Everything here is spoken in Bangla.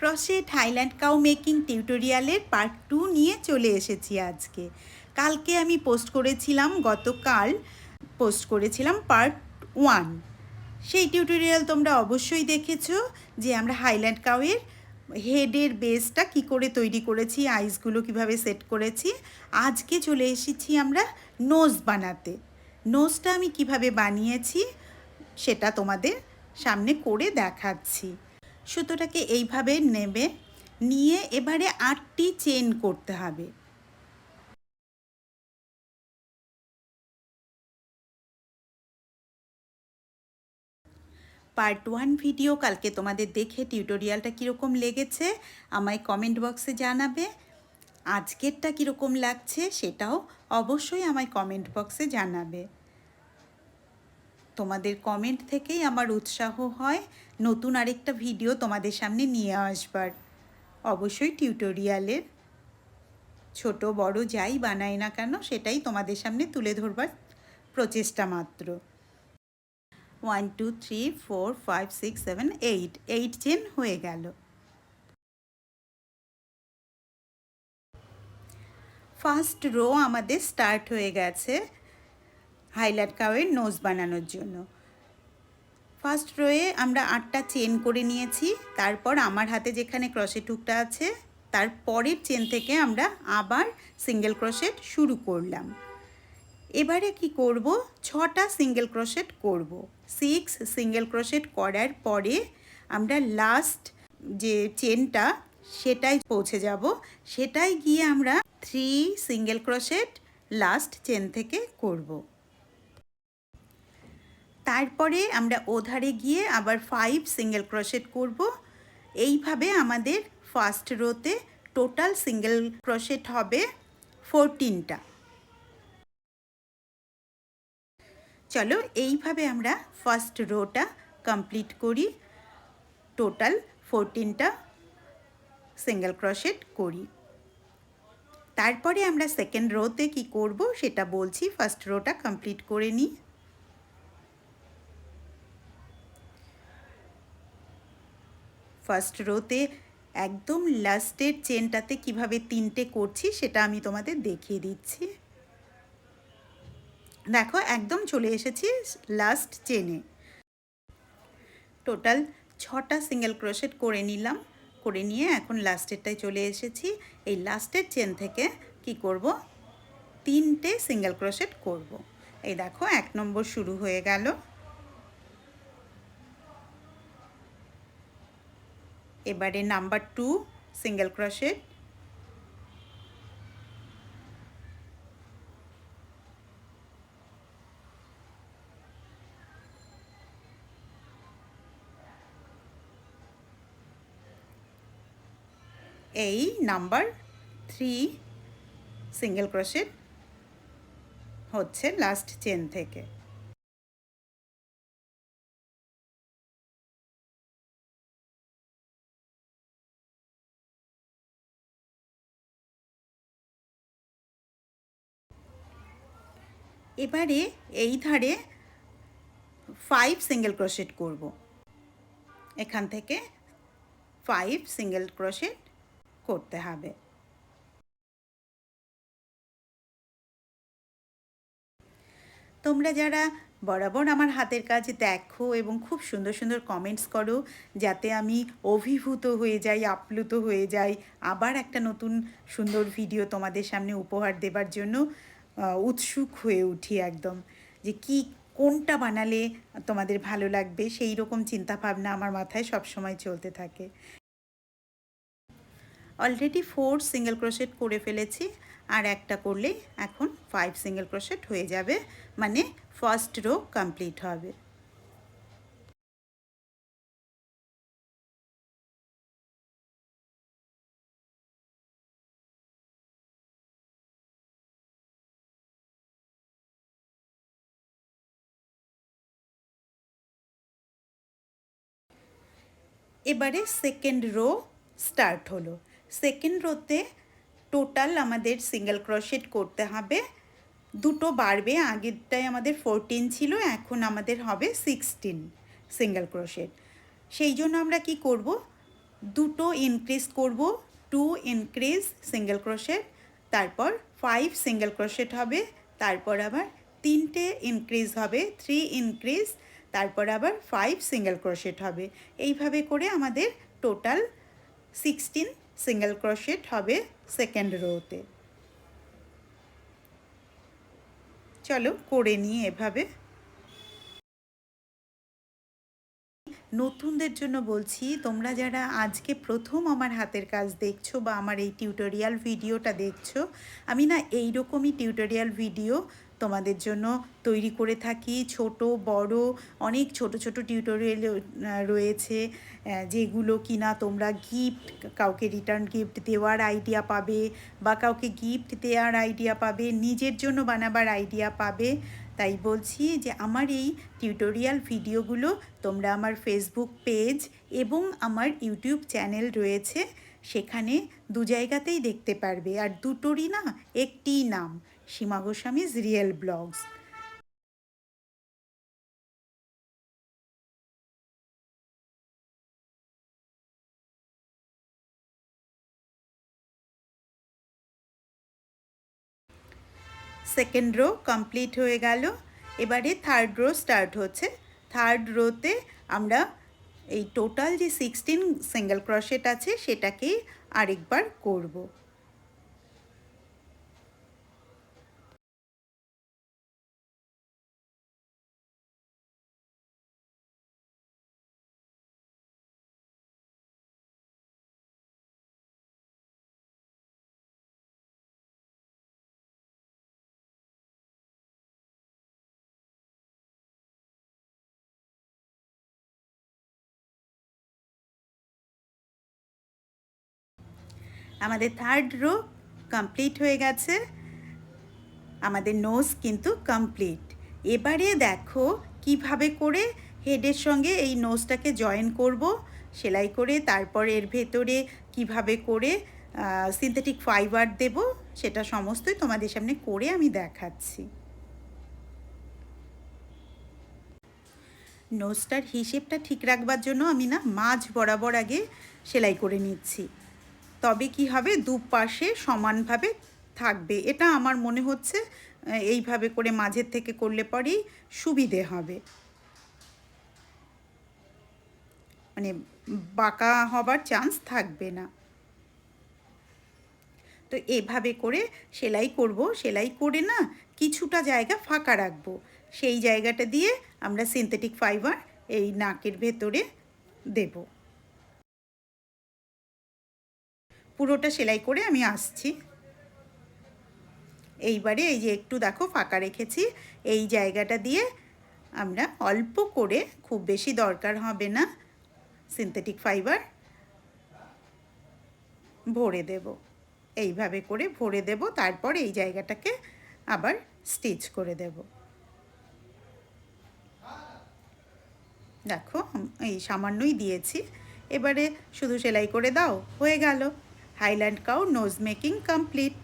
ক্রোশেট হাইল্যান্ড কাউ মেকিং টিউটোরিয়ালের পার্ট 2 নিয়ে চলে এসেছি আজকে। কালকে আমি গতকাল পোস্ট করেছিলাম পার্ট 1। সেই টিউটোরিয়াল তোমরা অবশ্যই দেখেছো যে আমরা হাইল্যান্ড কাউয়ের হেডের বেসটা কি করে তৈরি করেছি, আইসগুলো কিভাবে সেট করেছি। আজকে চলে এসেছি আমরা নোজ বানাতে। নোজটা আমি কিভাবে বানিয়েছি সেটা তোমাদের সামনে করে দেখাচ্ছি। সুতোটাকে এইভাবে নেবে, নিয়ে এবারে 8টি চেন করতে হবে। পার্ট 1 ভিডিও কালকে তোমাদের দেখে টিউটোরিয়ালটা কীরকম লেগেছে আমায় কমেন্ট বক্সে জানাবে। আজকেরটা কীরকম লাগছে সেটাও অবশ্যই আমায় কমেন্ট বক্সে জানাবে। তোমাদের কমেন্ট থেকেই আমার উৎসাহ হয় নতুন আরেকটা ভিডিও তোমাদের সামনে নিয়ে আসবার। অবশ্যই টিউটোরিয়ালের ছোট বড় যাই বানাই না কেন সেটাই তোমাদের সামনে তুলে ধরবার প্রচেষ্টা মাত্র। 1 2 3 4 5 6 7 8 চেন হয়ে গেল। ফার্স্ট রো আমাদের স্টার্ট হয়ে গেছে হাইল্যান্ড কাউয়ের নোজ বানানোর জন্য। ফার্স্ট রোয়ে আমরা 8টা চেন করে নিয়েছি। তারপর আমার হাতে যেখানে ক্রোশেট হুকটা আছে তার পরের চেন থেকে আমরা আবার সিঙ্গেল ক্রোশেট শুরু করলাম। এবারে কি করব, 6টা সিঙ্গেল ক্রোশেট করব। 6 সিঙ্গেল ক্রোশেট করার পরে আমরা লাস্ট যে চেনটা সেটাই পৌঁছে যাব। সেটাই গিয়ে আমরা 3 সিঙ্গেল ক্রোশেট লাস্ট চেন থেকে করব। তারপরে আমরা ওধারে গিয়ে আবার 5 সিঙ্গেল ক্রোশেট করব। এইভাবে আমাদের ফার্স্ট রোতে টোটাল সিঙ্গেল ক্রোশেট হবে 14টা। চলো এইভাবে আমরা ফার্স্ট রোটা কমপ্লিট করি, টোটাল 14টা সিঙ্গেল ক্রোশেট করি। তারপরে আমরা সেকেন্ড রোতে কি করব সেটা বলছি, ফার্স্ট রোটা কমপ্লিট করে নিই। ফার্স্ট রোতে একদম লাস্টের চেনটাতে কিভাবে 3টে করছি সেটা আমি তোমাদের দেখিয়ে দিচ্ছি। দেখো একদম চলে এসেছি লাস্ট চেনে। টোটাল 6টা সিঙ্গেল ক্রোশেট করে নিলাম, করে নিয়ে এখন লাস্টেরটায় চলে এসেছি। এই লাস্টের চেন থেকে কি করব, 3টে সিঙ্গেল ক্রোশেট করব। এই দেখো 1 নম্বর শুরু হয়ে গেল। এবারে নাম্বার 2 সিঙ্গেল ক্রোশেট, এই নাম্বার 3 সিঙ্গেল ক্রোশেট হচ্ছে লাস্ট চেন থেকে। এবারে এই ধারে 5 সিঙ্গেল ক্রোশেট করব। এখান থেকে 5 সিঙ্গেল ক্রোশেট করতে হবে। তোমরা যারা বরাবর আমার হাতের কাজ দেখো এবং খুব সুন্দর সুন্দর কমেন্টস করো, যাতে আমি অভিভূত হয়ে যাই, আপ্লুত হয়ে যাই, আবার একটা নতুন সুন্দর ভিডিও তোমাদের সামনে উপহার দেবার জন্য উৎসুক হয়ে উঠি একদম, যে কোনটা বানালে তোমাদের ভালো লাগবে সেই রকম চিন্তাভাবনা আমার মাথায় সবসময় চলতে থাকে। অলরেডি 4 সিঙ্গেল ক্রোশেট করে ফেলেছি, আর একটা করলেই এখন 5 সিঙ্গেল ক্রোশেট হয়ে যাবে, মানে ফার্স্ট রো কমপ্লিট হবে। এবারে সেকেন্ড রো স্টার্ট হলো। সেকেন্ড রোতে টোটাল আমাদের সিঙ্গেল ক্রোশেট করতে হবে, দুটো বাড়বে। আগেরটায় আমাদের 14 ছিল, এখন আমাদের হবে 16 সিঙ্গেল ক্রোশেট। সেই জন্য আমরা কি করব, দুটো ইনক্রিজ করব, 2 ইনক্রিজ সিঙ্গেল ক্রোশেট, তারপর 5 সিঙ্গেল ক্রোশেট হবে, তারপর আবার 3টে ইনক্রিজ হবে, 3 ইনক্রিজ, তারপর আবার 5 সিঙ্গেল ক্রোশেট হবে। এইভাবে করে আমাদের টোটাল 16 সিঙ্গেল ক্রোশেট হবে সেকেন্ড রোতে। চলো করে নিই এভাবে। নতুনদের জন্য বলছি, তোমরা যারা আজকে প্রথম আমার হাতের কাজ দেখছো বা আমার এই টিউটোরিয়াল ভিডিওটা দেখছো, আমি না এই রকমই টিউটোরিয়াল ভিডিও তোমাদের জন্য তৈরি করে থাকি। ছোট বড় অনেক ছোট ছোট টিউটোরিয়াল রয়েছে, যেগুলো কিনা তোমরা গিফট, কাউকে রিটার্ন গিফট দেওয়ার আইডিয়া পাবে, বা কাউকে গিফট দেওয়ার আইডিয়া পাবে, নিজের জন্য বানাবার আইডিয়া পাবে। তাই বলছি যে আমার এই টিউটোরিয়াল ভিডিওগুলো তোমরা আমার ফেসবুক পেজ এবং আমার ইউটিউব চ্যানেল রয়েছে, সেখানে দু জায়গাতেই দেখতে পারবে। আর দুটোরই না একটিই নাম, Seema Goswami's real blogs. Second row complete হয়ে গেল। এবারে থার্ড রো স্টার্ট হচ্ছে। থার্ড রোতে আমরা এই টোটাল যে 16 সিঙ্গেল ক্রোশেট আছে সেটাকেই আরেকবার করব। আমাদের থার্ড রো কমপ্লিট হয়ে গেছে, আমাদের নোজ কিন্তু কমপ্লিট। এবারে দেখো কিভাবে করে হেডের সঙ্গে এই নোজটাকে জয়েন করব সেলাই করে, তারপর এর ভেতরে কিভাবে করে সিনথেটিক ফাইবার দেব, সেটা সমস্তই তোমাদের সামনে করে আমি দেখাচ্ছি। নোজটার হিসেবটা ঠিক রাখবার জন্য আমি না মাঝ বরাবর আগে সেলাই করে নিচ্ছি, তবে কি হবে দুপাশে সমানভাবে থাকবে। এটা আমার মনে হচ্ছে এইভাবে করে মাঝের থেকে করলে পরেই সুবিধে হবে, মানে বাঁকা হবার চান্স থাকবে না। তো এভাবে করে সেলাই করব, সেলাই করে না কিছুটা জায়গা ফাঁকা রাখবো, সেই জায়গাটা দিয়ে আমরা সিনথেটিক ফাইবার এই নাকের ভেতরে দেব। পুরোটা সেলাই করে আমি আসছি। এইবারে এই যে একটু দেখো ফাঁকা রেখেছি, এই জায়গাটা দিয়ে আমরা অল্প করে, খুব বেশি দরকার হবে না, সিনথেটিক ফাইবার ভরে দেব। এইভাবে করে ভরে দেব, তারপর এই জায়গাটাকে আবার স্টিচ করে দেব। দেখো এই সামান্যই দিয়েছি, এবারে শুধু সেলাই করে দাও, হয়ে গেল। Highland cow nose making complete.